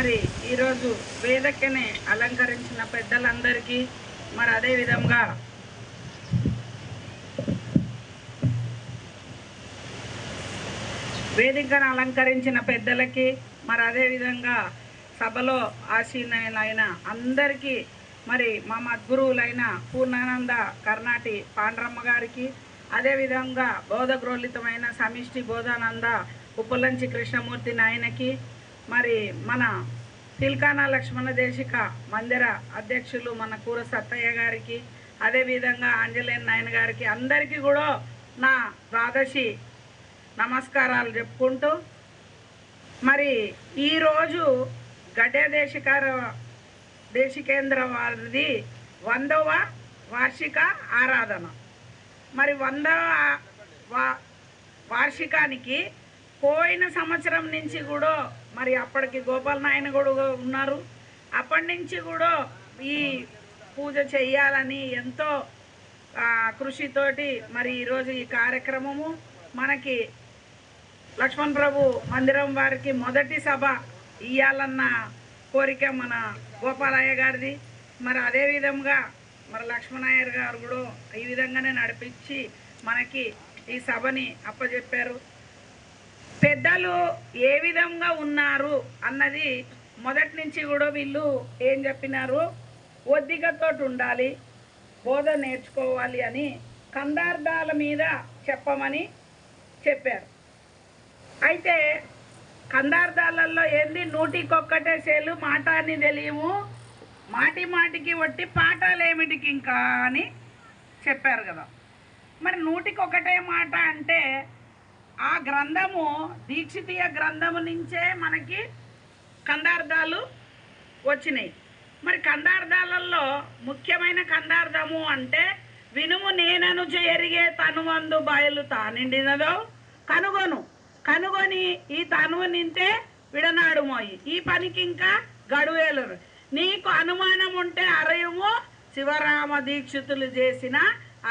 మరి ఈరోజు వేదికని అలంకరించిన పెద్దలందరికీ మరి అదేవిధంగా వేదికను అలంకరించిన పెద్దలకి మరి అదేవిధంగా సభలో ఆసీనులైన అందరికీ మరి మా మద్గురువులైన పూర్ణానంద కర్ణాటి పాండ్రమ్మ గారికి అదేవిధంగా బోధగ్రోలితమైన సమిష్టి బోధానంద ఉప్పలంచి కృష్ణమూర్తి నాయనకి మరి మన తిల్కానా లక్ష్మణ దేశిక మందిర అధ్యక్షులు మన కూర సత్తయ్య గారికి అదేవిధంగా ఆంజనేయ నాయన గారికి అందరికీ కూడా నా ద్వాదశి నమస్కారాలు చెప్పుకుంటూ మరి ఈరోజు గడ్డ దేశికేంద్ర వారిది 100వ వార్షిక ఆరాధన. మరి 100వ వార్షికానికి పోయిన సంవత్సరం నుంచి కూడా మరి అప్పటికి గోపాల నాయన కూడా ఉన్నారు. అప్పటి నుంచి కూడా ఈ పూజ చేయాలని ఎంతో కృషితోటి మరి ఈరోజు ఈ కార్యక్రమము మనకి లక్ష్మణ్ ప్రభు మందిరం వారికి మొదటి సభ ఇయ్యాలన్న కోరిక మన గోపాలయ్య గారిది. మరి అదేవిధంగా మరి లక్ష్మణయ్య గారు కూడా ఈ విధంగానే నడిపించి మనకి ఈ సభని అప్పచెప్పారు. పెద్దలు ఏ విధంగా ఉన్నారు అన్నది మొదటి నుంచి కూడా వీళ్ళు ఏం చెప్పినారు, ఒద్దికతో ఉండాలి, బోధ నేర్చుకోవాలి అని కందార్థాల మీద చెప్పమని చెప్పారు. అయితే కందార్థాలలో ఏంది, నూటికొక్కటే సేలు మాట అని తెలియము, మాటి మాటికి వట్టి పాఠాలు ఏమిటికి ఇంకా అని చెప్పారు కదా. మరి నూటికొక్కటే మాట అంటే ఆ గ్రంథము దీక్షితీయ గ్రంథము నుంచే మనకి కందార్థాలు వచ్చినాయి. మరి కందార్థాలలో ముఖ్యమైన కందార్థము అంటే వినుము నేనను ఎరిగే తనువందు బయలు తానిండినదో కనుగొని ఈ తనువు నింతే విడనాడుమోయి ఈ పనికి ఇంకా గడువేలు నీకు అనుమానం ఉంటే అరయుము శివరామ దీక్షితులు చేసిన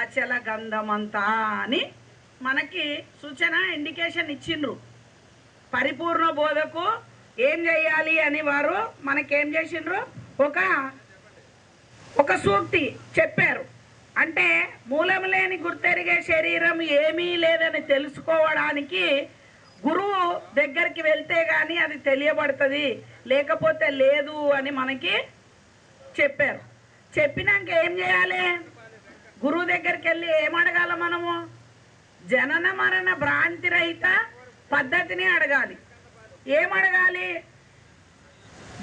అచల గంధమంతా అని మనకి సూచన ఇండికేషన్ ఇచ్చిండ్రు. పరిపూర్ణ బోధకు ఏం చేయాలి అని వారు మనకేం చేసిండ్రు, ఒక సూక్తి చెప్పారు. అంటే మూలం లేని గుర్తెరిగే శరీరం ఏమీ లేదని తెలుసుకోవడానికి గురువు దగ్గరికి వెళ్తే కానీ అది తెలియబడుతుంది, లేకపోతే లేదు అని మనకి చెప్పారు. చెప్పినాక ఏం చేయాలి, గురువు దగ్గరికి వెళ్ళి ఏమడగాల, మనము జనన మరణ భ్రాంతి రహిత పద్ధతిని అడగాలి. ఏమడగాలి,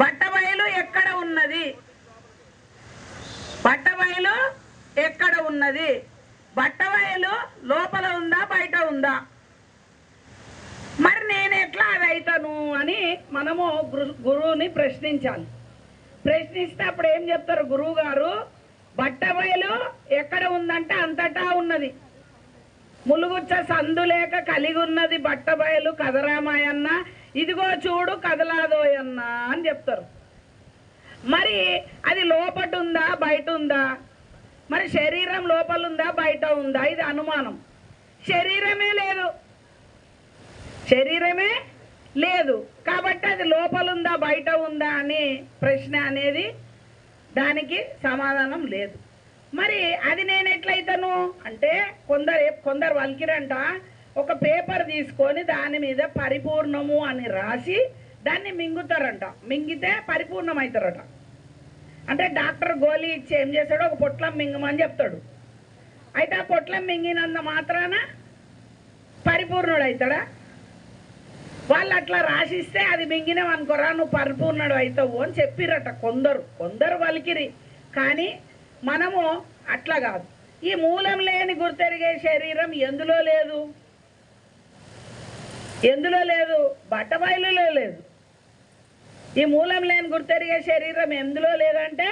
బట్టబయలు ఎక్కడ ఉన్నది, బట్టబయలు ఎక్కడ ఉన్నది, బట్టబయలు లోపల ఉందా బయట ఉందా, మరి నేను ఎట్లా అది అవుతాను అని మనము గురువుని ప్రశ్నించాలి. ప్రశ్నిస్తే అప్పుడు ఏం చెప్తారు గురువు గారు, బట్టబయలు ఎక్కడ ఉందంటే అంతటా ఉన్నది, ములుగుచ్చ సందు లేక కలిగి ఉన్నది బట్టబయలు కదరామాయన్న, ఇదిగో చూడు కదలాదోయన్న అని చెప్తారు. మరి అది లోపట ఉందా బయట ఉందా, మరి శరీరం లోపల ఉందా బయట ఉందా, ఇది అనుమానం. శరీరమే లేదు కాబట్టి అది లోపల ఉందా బయట ఉందా అని ప్రశ్న అనేది దానికి సమాధానం లేదు. మరి అది నేను ఎట్లయితాను అంటే కొందరు వలికిరంట ఒక పేపర్ తీసుకొని దాని మీద పరిపూర్ణము అని రాసి దాన్ని మింగుతారంట, మింగితే పరిపూర్ణం అవుతారట. అంటే డాక్టర్ గోళీ ఇచ్చి ఏం చేస్తాడో ఒక పొట్లం మింగమని చెప్తాడు. అయితే ఆ పొట్లం మింగినంత మాత్రాన పరిపూర్ణుడు అవుతాడా? వాళ్ళు అట్లా రాసిస్తే అది మింగినావు అనుకోరా నువ్వు పరిపూర్ణుడు అవుతావు అని చెప్పిరట కొందరు వలికిరి. కానీ మనము అట్లా కాదు. ఈ మూలం లేని గుర్తెరిగే శరీరం ఎందులో లేదు, బట్టబయలులో లేదు. ఈ మూలం లేని గుర్తెరిగే శరీరం ఎందులో లేదంటే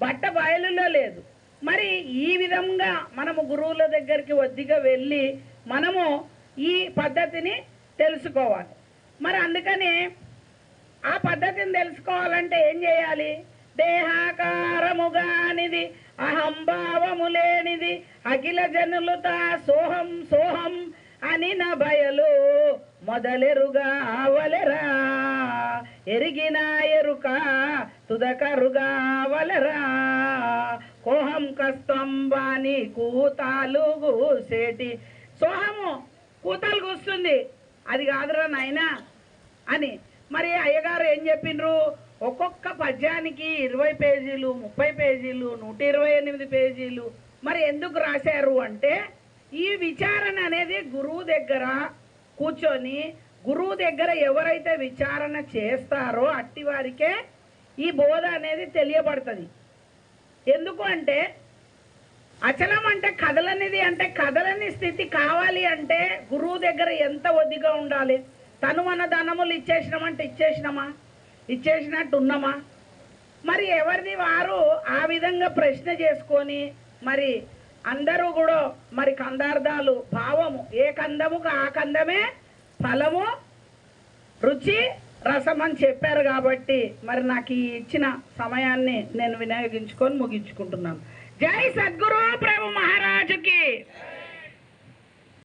బట్టబయలులో లేదు. మరి ఈ విధంగా మనము గురువుల దగ్గరికి ఒద్దిగా వెళ్ళి మనము ఈ పద్ధతిని తెలుసుకోవాలి. మరి అందుకని ఆ పద్ధతిని తెలుసుకోవాలంటే ఏం చేయాలి, దేహాకారముగానిది అహంభావము లేనిది అఖిల జనులుతా సోహం అని నా బయలు మొదలెరుగా వలెరా ఎరిగిన ఎరుక తుదకరుగా వలెరా కోహం కస్తంబాని కూతాలు కూసేటి సోహము కూతాలు కూస్తుంది అది కాదురా నాయనా అని. మరి అయ్యగారు ఏం చెప్పిండ్రు, ఒక్కొక్క పద్యానికి 20 పేజీలు 30 పేజీలు 128 పేజీలు మరి ఎందుకు రాశారు అంటే ఈ విచారణ అనేది గురువు దగ్గర కూర్చొని గురువు దగ్గర ఎవరైతే విచారణ చేస్తారో అట్టి వారికే ఈ బోధ అనేది తెలియబడుతుంది. ఎందుకు అంటే అచలం అంటే కదలనిది, అంటే కదలని స్థితి కావాలి అంటే గురువు దగ్గర ఎంత ఒదిగా ఉండాలి. తను మన ధనములు ఇచ్చేసినామంటే ఇచ్చేసినట్టు ఉన్నామా? మరి ఎవరిది వారు ఆ విధంగా ప్రశ్న చేసుకొని మరి అందరూ కూడా మరి కందార్థాలు భావము ఏ కందముకు ఆ కందమే ఫలము రుచి రసం అని చెప్పారు. కాబట్టి మరి నాకు ఈ ఇచ్చిన సమయాన్ని నేను వినియోగించుకొని ముగించుకుంటున్నాను. జై సద్గురు ప్రభు మహారాజుకి.